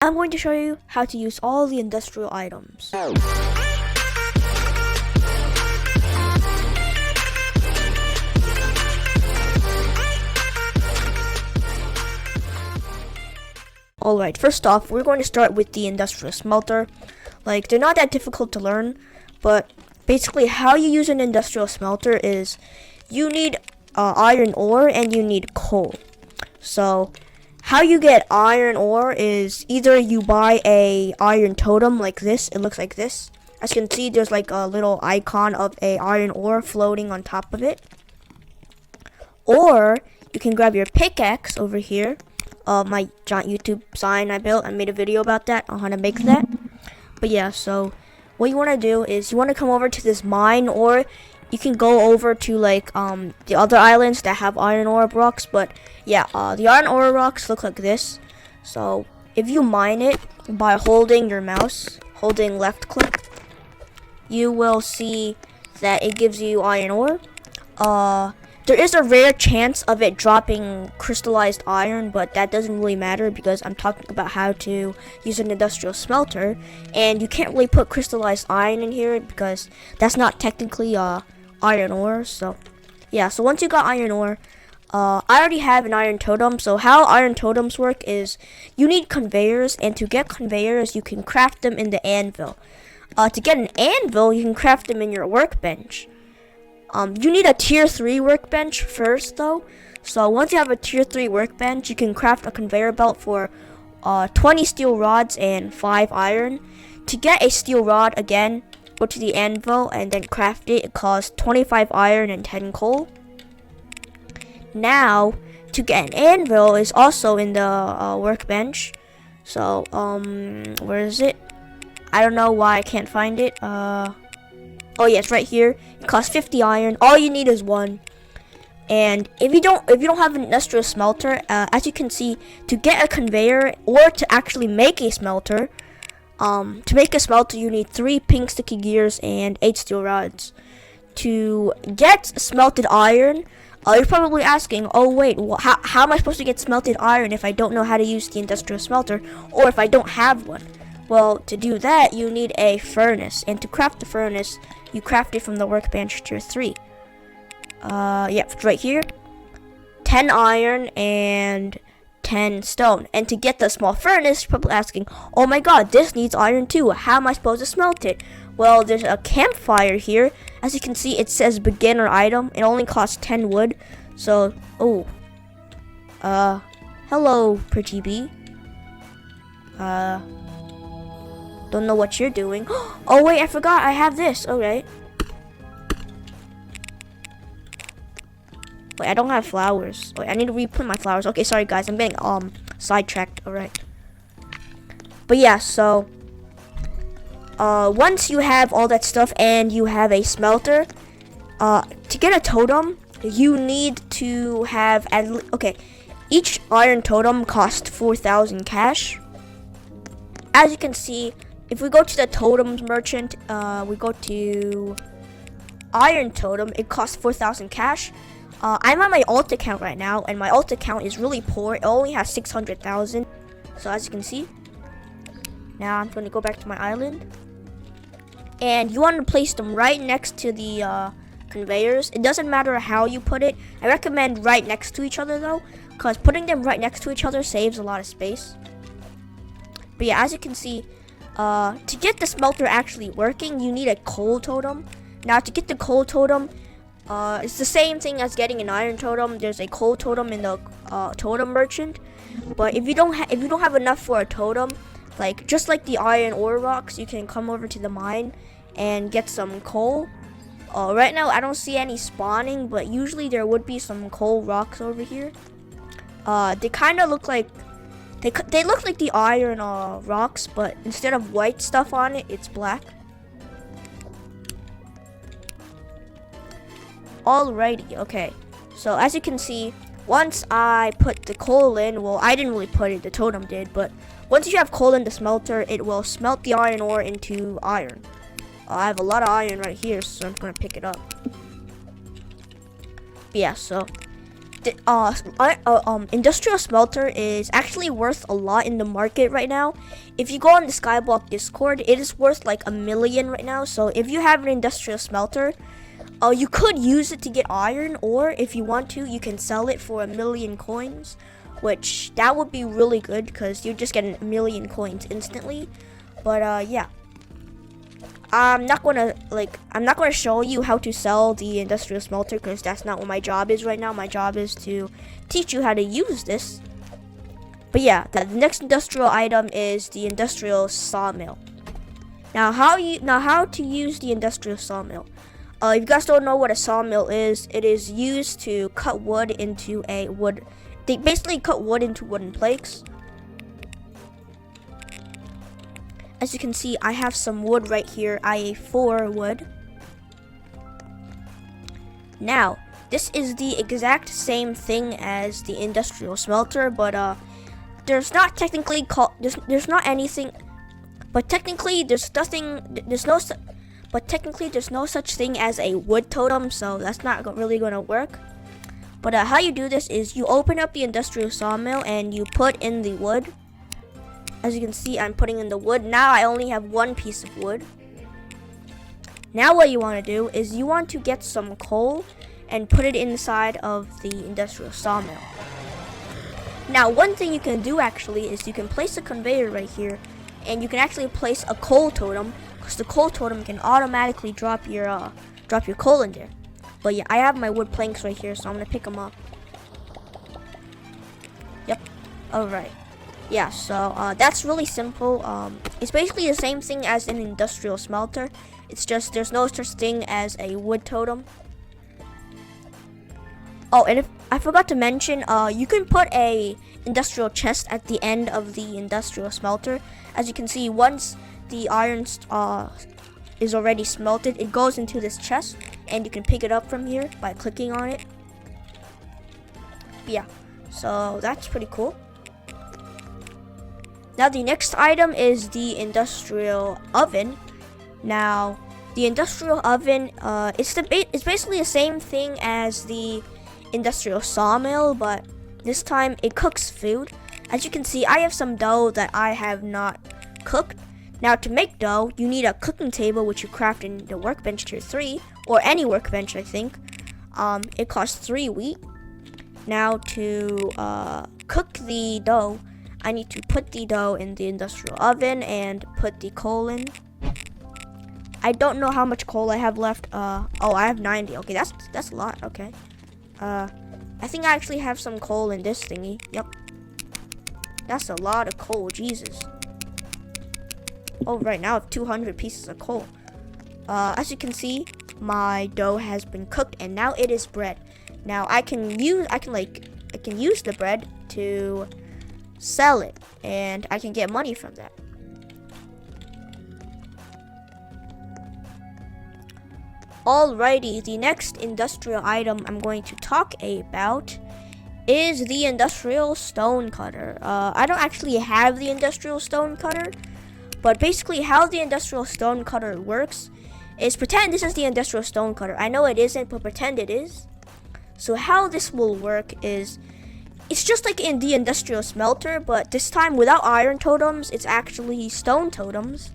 I'm going to show you how to use all the industrial items. Alright, first off, we're going to start with the industrial smelter. Like, they're not that difficult to learn, but basically how you use an industrial smelter is you need iron ore and you need coal. So how you get iron ore is either you buy a iron totem like this. It looks like this. As you can see, there's like a little icon of a iron ore floating on top of it. Or you can grab your pickaxe over here. My giant YouTube sign I built. I made a video about that on how to make that. But yeah, so what you want to do is you want to come over to this mine, or you can go over to like the other islands that have iron ore rocks. But yeah, the iron ore rocks look like this. So if you mine it by holding your mouse, holding left click, you will see that it gives you iron ore. There is a rare chance of it dropping crystallized iron, but that doesn't really matter because I'm talking about how to use an industrial smelter, and you can't really put crystallized iron in here because that's not technically iron ore. So yeah, so once you got iron ore, I already have an iron totem. So how iron totems work is you need conveyors, and to get conveyors you can craft them in the anvil. To get an anvil you can craft them in your workbench. You need a tier 3 workbench first though. So once you have a tier 3 workbench, you can craft a conveyor belt for 20 steel rods and 5 iron. To get a steel rod, again, go to the anvil and then craft it. It costs 25 iron and 10 coal. Now, to get an anvil is also in the workbench. So, where is it? I don't know why I can't find it. Oh yeah, it's right here. It costs 50 iron. All you need is 1. And if you don't have an industrial smelter, as you can see, to get a conveyor or to actually make a smelter, to make a smelter you need 3 pink sticky gears and 8 steel rods. To get smelted iron, you're probably asking, oh wait, how am I supposed to get smelted iron if I don't know how to use the industrial smelter, or if I don't have one? Well, to do that, you need a furnace, and to craft the furnace, you craft it from the workbench tier 3. Yep, it's right here. 10 iron and 10 stone. And to get the small furnace, you're probably asking, oh my god, this needs iron too. How am I supposed to smelt it? Well, there's a campfire here. As you can see, it says beginner item. It only costs 10 wood. So, hello, pretty bee. Don't know what you're doing. Oh wait, I forgot I have this. Alright. Wait, I don't have flowers. Wait, I need to re-put my flowers. Okay, sorry guys, I'm getting sidetracked. Alright. But yeah, so once you have all that stuff and you have a smelter, to get a totem, you need to have each iron totem costs 4,000 cash. As you can see, if we go to the totems merchant, we go to iron totem, it costs 4,000 cash. I'm on my alt account right now, and my alt account is really poor. It only has 600,000. So as you can see, now I'm going to go back to my island, and you want to place them right next to the conveyors. It doesn't matter how you put it. I recommend right next to each other though, because putting them right next to each other saves a lot of space. But yeah, as you can see, to get the smelter actually working, you need a coal totem. Now, to get the coal totem, it's the same thing as getting an iron totem. There's a coal totem in the totem merchant. But if you don't have enough for a totem, just like the iron ore rocks, you can come over to the mine and get some coal. Right now, I don't see any spawning, but usually there would be some coal rocks over here. They kind of look like They look like the iron rocks, but instead of white stuff on it, it's black. Alrighty, okay. So as you can see, once I put the coal in, well, I didn't really put it, the totem did, but once you have coal in the smelter, it will smelt the iron ore into iron. I have a lot of iron right here, so I'm gonna pick it up. But yeah, so industrial smelter is actually worth a lot in the market right now. If you go on the Skyblock Discord, it is worth like 1 million right now. So if you have an industrial smelter, you could use it to get iron, or if you want to, you can sell it for 1 million coins, which that would be really good because you just get 1 million coins instantly. But yeah. I'm not gonna show you how to sell the industrial smelter because that's not what my job is right now. My job is to teach you how to use this. But yeah, the next industrial item is the industrial sawmill. Now how to use the industrial sawmill. If you guys don't know what a sawmill is, it is used to cut wood into they basically cut wood into wooden planks. As you can see, I have some wood right here, IA4 wood. Now, this is the exact same thing as the industrial smelter, but there's no such thing as a wood totem, so that's not really gonna work. But how you do this is you open up the industrial sawmill and you put in the wood. As you can see, I'm putting in the wood. Now I only have 1 piece of wood. Now what you want to do is you want to get some coal and put it inside of the industrial sawmill. Now one thing you can do actually is you can place a conveyor right here, and you can actually place a coal totem, because the coal totem can automatically drop your coal in there. But yeah, I have my wood planks right here, so I'm gonna pick them up. Yep. Alright. Yeah, so that's really simple. It's basically the same thing as an industrial smelter. It's just there's no such thing as a wood totem. Oh, and if I forgot to mention, you can put a industrial chest at the end of the industrial smelter. As you can see, once the iron is already smelted, it goes into this chest, and you can pick it up from here by clicking on it. Yeah, so that's pretty cool. Now the next item is the industrial oven. Now the industrial oven, it's basically the same thing as the industrial sawmill, but this time it cooks food. As you can see, I have some dough that I have not cooked. Now to make dough, you need a cooking table, which you craft in the workbench tier 3, or any workbench I think. It costs 3 wheat. Now to cook the dough, I need to put the dough in the industrial oven and put the coal in. I don't know how much coal I have left. Oh, I have 90. Okay, that's a lot. Okay. I think I actually have some coal in this thingy. Yep. That's a lot of coal. Jesus. Oh, right now I have 200 pieces of coal. As you can see, my dough has been cooked and now it is bread. Now I can use the bread to sell it, and I can get money from that. Alrighty, the next industrial item I'm going to talk about is the industrial stone cutter. I don't actually have the industrial stone cutter, but basically how the industrial stone cutter works is pretend this is the industrial stone cutter. I know it isn't, but pretend it is. So how this will work is it's just like in the industrial smelter, but this time without iron totems, it's actually stone totems.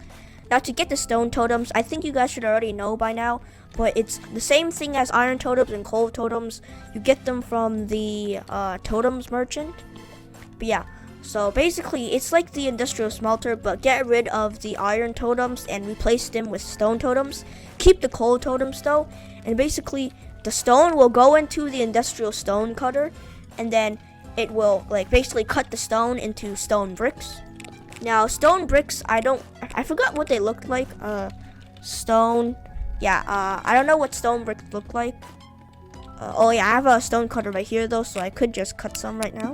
Now to get the stone totems, I think you guys should already know by now, but it's the same thing as iron totems and coal totems. You get them from the totems merchant. But yeah, so basically it's like the industrial smelter, but get rid of the iron totems and replace them with stone totems. Keep the coal totems though, and basically the stone will go into the industrial stone cutter, and then it will basically cut the stone into stone bricks. Now stone bricks, I forgot what they looked like. I don't know what stone bricks look like. Oh yeah, I have a stone cutter right here though, so I could just cut some right now.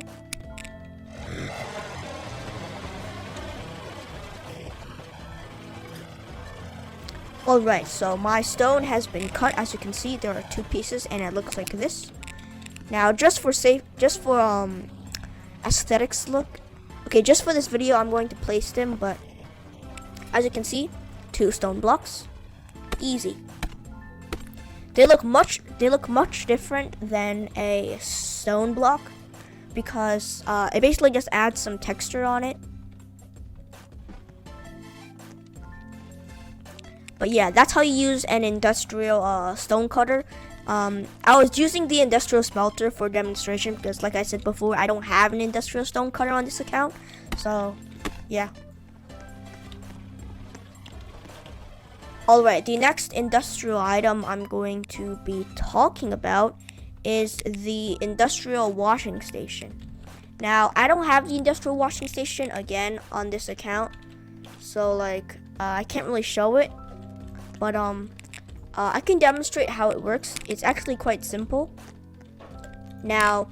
Alright, so my stone has been cut. As you can see, there are 2 pieces and it looks like this. Now just for aesthetics look. Okay, just for this video I'm going to place them, but as you can see, 2 stone blocks. Easy. They look much different than a stone block because it basically just adds some texture on it. But yeah, that's how you use an industrial stone cutter. I was using the industrial smelter for demonstration because, like I said before, I don't have an industrial stone cutter on this account. So, yeah. Alright, the next industrial item I'm going to be talking about is the industrial washing station. Now, I don't have the industrial washing station, again, on this account. So, like, I can't really show it. But I can demonstrate how it works. It's actually quite simple. Now,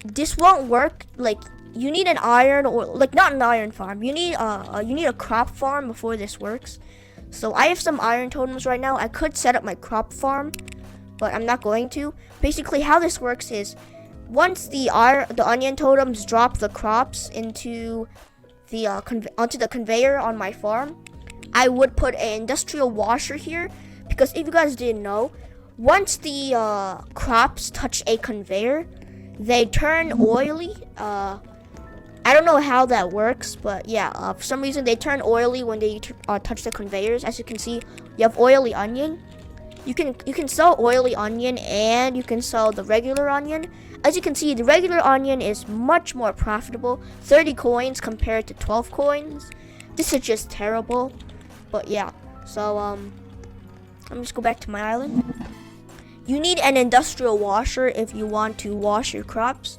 this won't work. Like, you need an iron, or like not an iron farm. You need a crop farm before this works. So I have some iron totems right now. I could set up my crop farm, but I'm not going to. Basically, how this works is once the onion totems drop the crops into the onto the conveyor on my farm, I would put an industrial washer here, because if you guys didn't know, once the crops touch a conveyor, they turn oily. I don't know how that works, but yeah, for some reason they turn oily when they touch the conveyors. As you can see, you have oily onion. You can sell oily onion, and you can sell the regular onion. As you can see, the regular onion is much more profitable, 30 coins compared to 12 coins. This is just terrible. But yeah, so let me just go back to my island. You need an industrial washer if you want to wash your crops.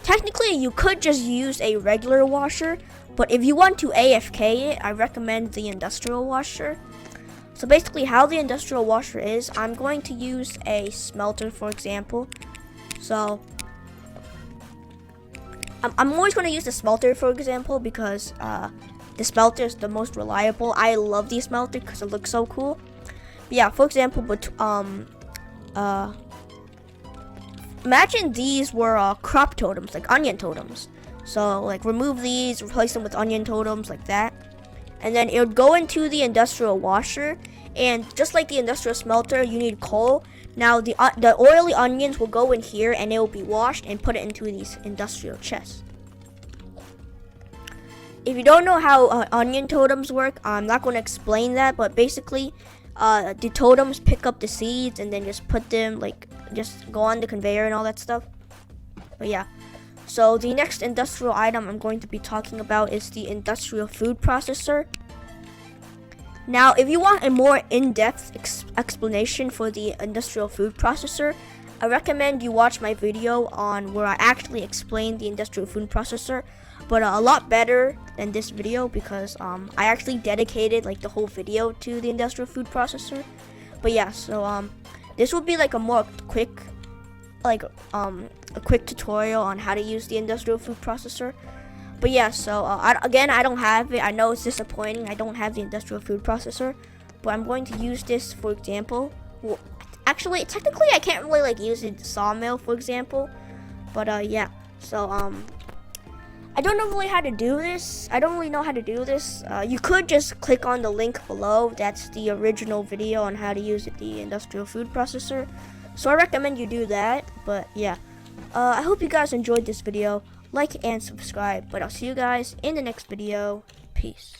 Technically, you could just use a regular washer, but if you want to AFK it, I recommend the industrial washer. So basically, how the industrial washer is, I'm going to use a smelter, for example. So I'm always going to use the smelter, for example, because the smelter is the most reliable. I love the smelter because it looks so cool. But yeah, for example, imagine these were crop totems, like onion totems. So like remove these, replace them with onion totems like that. And then it would go into the industrial washer. And just like the industrial smelter, you need coal. Now the oily onions will go in here, and it will be washed and put it into these industrial chests. If you don't know how onion totems work, I'm not going to explain that, but basically, the totems pick up the seeds and then just put them, like, just go on the conveyor and all that stuff. But yeah, so the next industrial item I'm going to be talking about is the industrial food processor. Now, if you want a more in-depth explanation for the industrial food processor, I recommend you watch my video on where I actually explain the industrial food processor, but a lot better than this video, because I actually dedicated like the whole video to the industrial food processor. But yeah, so this will be like a more quick, like a quick tutorial on how to use the industrial food processor. But yeah, so again, I don't have it. I know it's disappointing. I don't have the industrial food processor, but I'm going to use this, for example. Well, actually, technically, I can't really like use the sawmill, for example. But yeah, so I don't know really how to do this. I don't really know how to do this. You could just click on the link below. That's the original video on how to use the industrial food processor. So I recommend you do that. But yeah, I hope you guys enjoyed this video. Like and subscribe. But I'll see you guys in the next video. Peace.